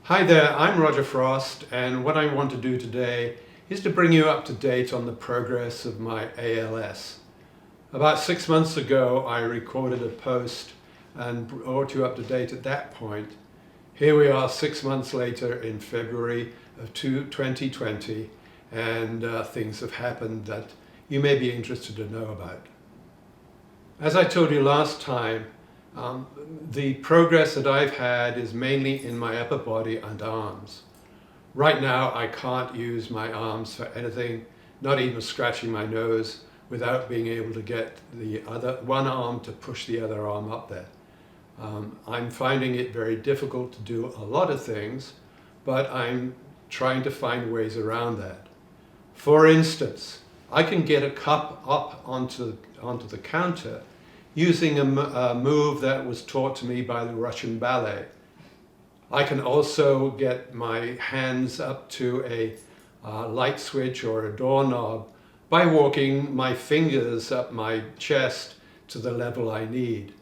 Hi there, I'm Roger Frost, and what I want to do today is to bring you up to date on the progress of my ALS. About 6 months ago, I recorded a post and brought you up to date at that point. Here we are 6 months later in February of 2020, and things have happened that you may be interested to know about. As I told you last time, the progress that I've had is mainly in my upper body and arms. Right now I can't use my arms for anything, not even scratching my nose, without being able to get the one arm to push the other arm up there. I'm finding it very difficult to do a lot of things, but I'm trying to find ways around that. For instance, I can get a cup up onto the counter using a move that was taught to me by the Russian ballet. I can also get my hands up to a light switch or a doorknob by walking my fingers up my chest to the level I need.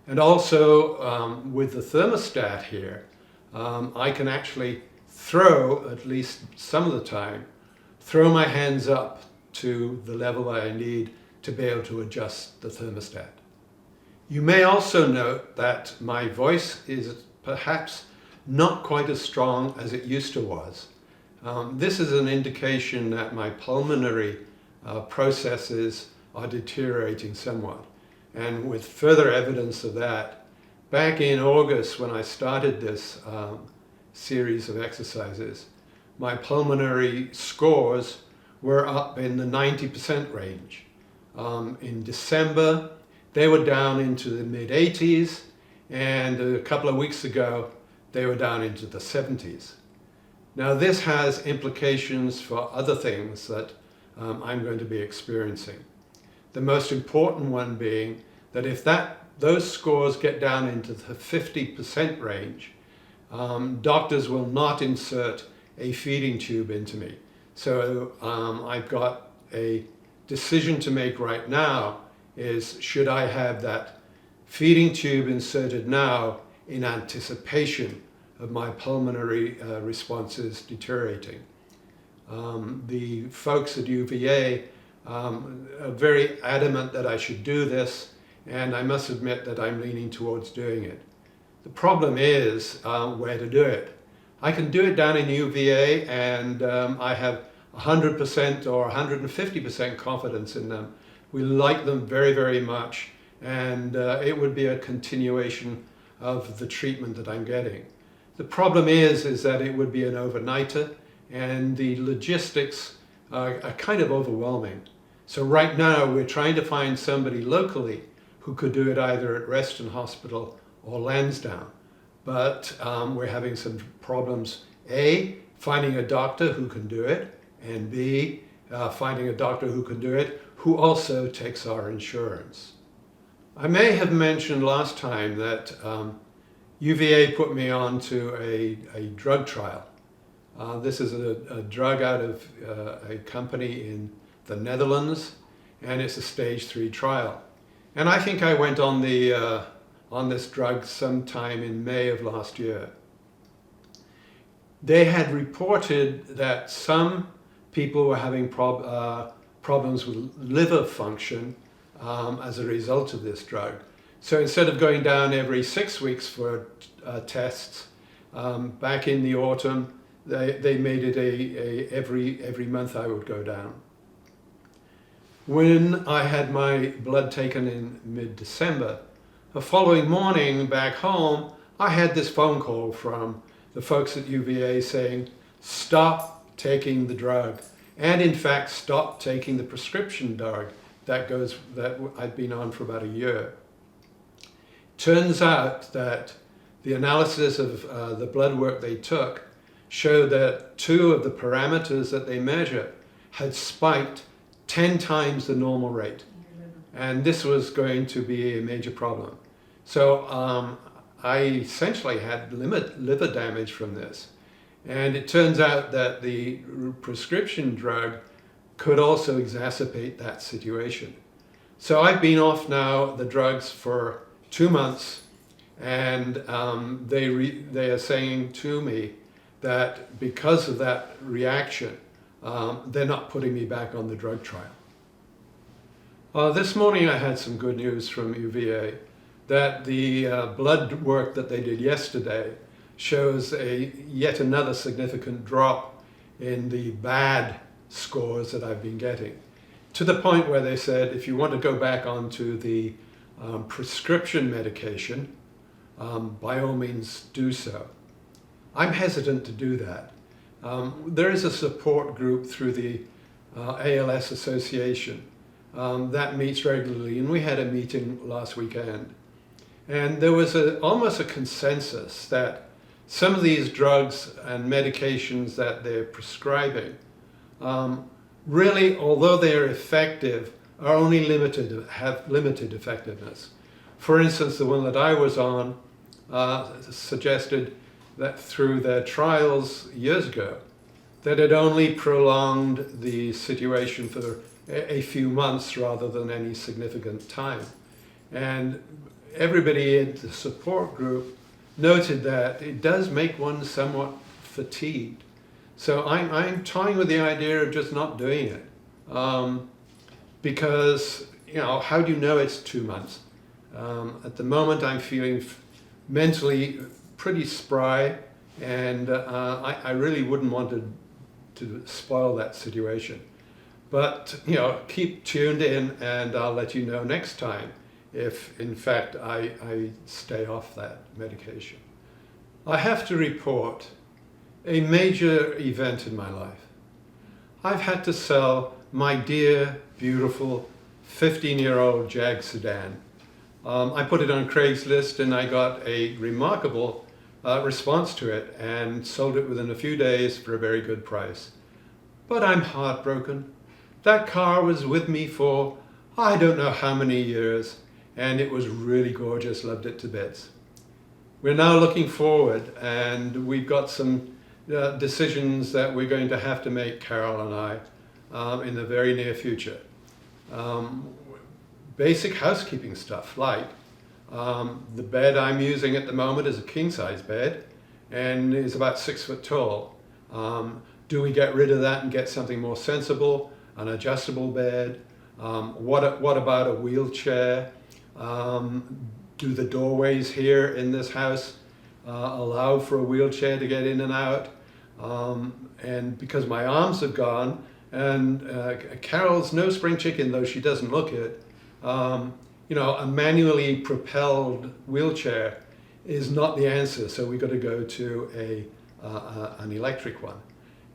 And also with the thermostat here, I can actually throw, at least some of the time, throw my hands up to the level I need to be able to adjust the thermostat. You may also note that my voice is perhaps not quite as strong as it used to was. This is an indication that my pulmonary processes are deteriorating somewhat. And with further evidence of that, back in August when I started this series of exercises, my pulmonary scores were up in the 90% range. In December, they were down into the mid-80s, and a couple of weeks ago, they were down into the 70s. Now this has implications for other things that I'm going to be experiencing. The most important one being that if those scores get down into the 50% range, doctors will not insert a feeding tube into me. So I've got a decision to make right now is, should I have that feeding tube inserted now in anticipation of my pulmonary responses deteriorating? The folks at UVA are very adamant that I should do this, and I must admit that I'm leaning towards doing it. The problem is where to do it. I can do it down in UVA, and I have 100% or 150% confidence in them. We like them very, very much, and it would be a continuation of the treatment that I'm getting. The problem is that it would be an overnighter, and the logistics are kind of overwhelming. So right now we're trying to find somebody locally who could do it either at Reston Hospital or Lansdowne. But we're having some problems. A, finding a doctor who can do it, and B, finding a doctor who can do it who also takes our insurance. I may have mentioned last time that UVA put me on to a drug trial. This is a drug out of a company in the Netherlands, and it's a stage 3 trial. And I think I went on this drug sometime in May of last year. They had reported that some people were having problems with liver function as a result of this drug. So instead of going down every 6 weeks for tests, back in the autumn, they made it every month I would go down. When I had my blood taken in mid-December, the following morning back home, I had this phone call from the folks at UVA saying, stop taking the drug. And in fact, stop taking the prescription drug that I'd been on for about a year. Turns out that the analysis of the blood work they took showed that 2 of the parameters that they measure had spiked 10 times the normal rate. And this was going to be a major problem. So I essentially had liver damage from this. And it turns out that the prescription drug could also exacerbate that situation. So I've been off now the drugs for 2 months, and they are saying to me that because of that reaction, they're not putting me back on the drug trial. This morning I had some good news from UVA that the blood work that they did yesterday shows yet another significant drop in the bad scores that I've been getting, to the point where they said if you want to go back onto the prescription medication, by all means do so. I'm hesitant to do that. There is a support group through the ALS Association that meets regularly, and we had a meeting last weekend. And there was almost a consensus that some of these drugs and medications that they're prescribing really, although they're effective, are only have limited effectiveness. For instance, the one that I was on suggested that through their trials years ago, that it only prolonged the situation for a few months rather than any significant time. And everybody in the support group noted that it does make one somewhat fatigued. So I'm toying with the idea of just not doing it. Because, how do you know it's 2 months? At the moment I'm feeling mentally pretty spry, and I really wouldn't want to spoil that situation. But, keep tuned in, and I'll let you know next time if, in fact, I stay off that medication. I have to report a major event in my life. I've had to sell my dear, beautiful 15-year-old Jag sedan. I put it on Craigslist and I got a remarkable response to it and sold it within a few days for a very good price. But I'm heartbroken. That car was with me for I don't know how many years, and it was really gorgeous, loved it to bits. We're now looking forward, and we've got some decisions that we're going to have to make, Carol and I, in the very near future. Basic housekeeping stuff, like the bed I'm using at the moment is a king-size bed and is about 6 foot tall. Do we get rid of that and get something more sensible, an adjustable bed? What about a wheelchair? Do the doorways here in this house allow for a wheelchair to get in and out? And because my arms have gone, and Carol's no spring chicken, though she doesn't look it, a manually propelled wheelchair is not the answer, so we've got to go to an electric one.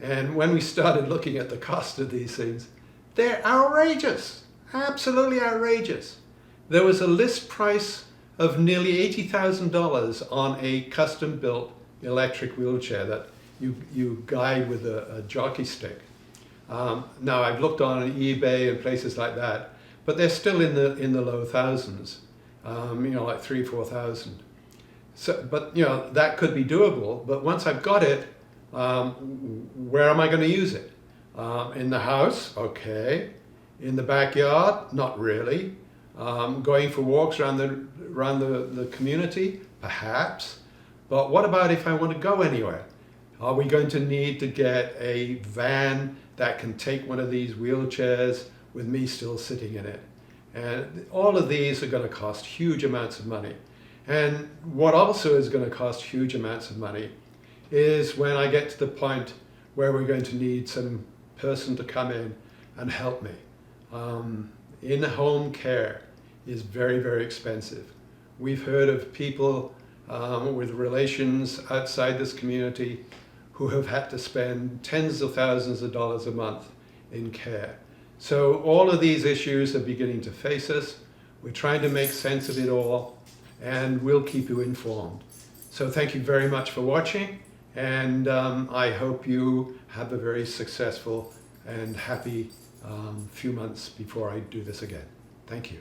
And when we started looking at the cost of these things, they're outrageous, absolutely outrageous. There was a list price of nearly $80,000 on a custom-built electric wheelchair that you guide with a jockey stick. Now I've looked on eBay and places like that, but they're still in the low thousands, like 3,000–4,000. So, but that could be doable. But once I've got it, where am I going to use it? In the house, okay. In the backyard, not really. Going for walks around the community, perhaps. But what about if I want to go anywhere? Are we going to need to get a van that can take one of these wheelchairs with me still sitting in it? And all of these are going to cost huge amounts of money. And what also is going to cost huge amounts of money is when I get to the point where we're going to need some person to come in and help me. In-home care is very, very expensive. We've heard of people with relations outside this community who have had to spend tens of thousands of dollars a month in care. So all of these issues are beginning to face us. We're trying to make sense of it all, and we'll keep you informed. So thank you very much for watching, and I hope you have a very successful and happy few months before I do this again. Thank you.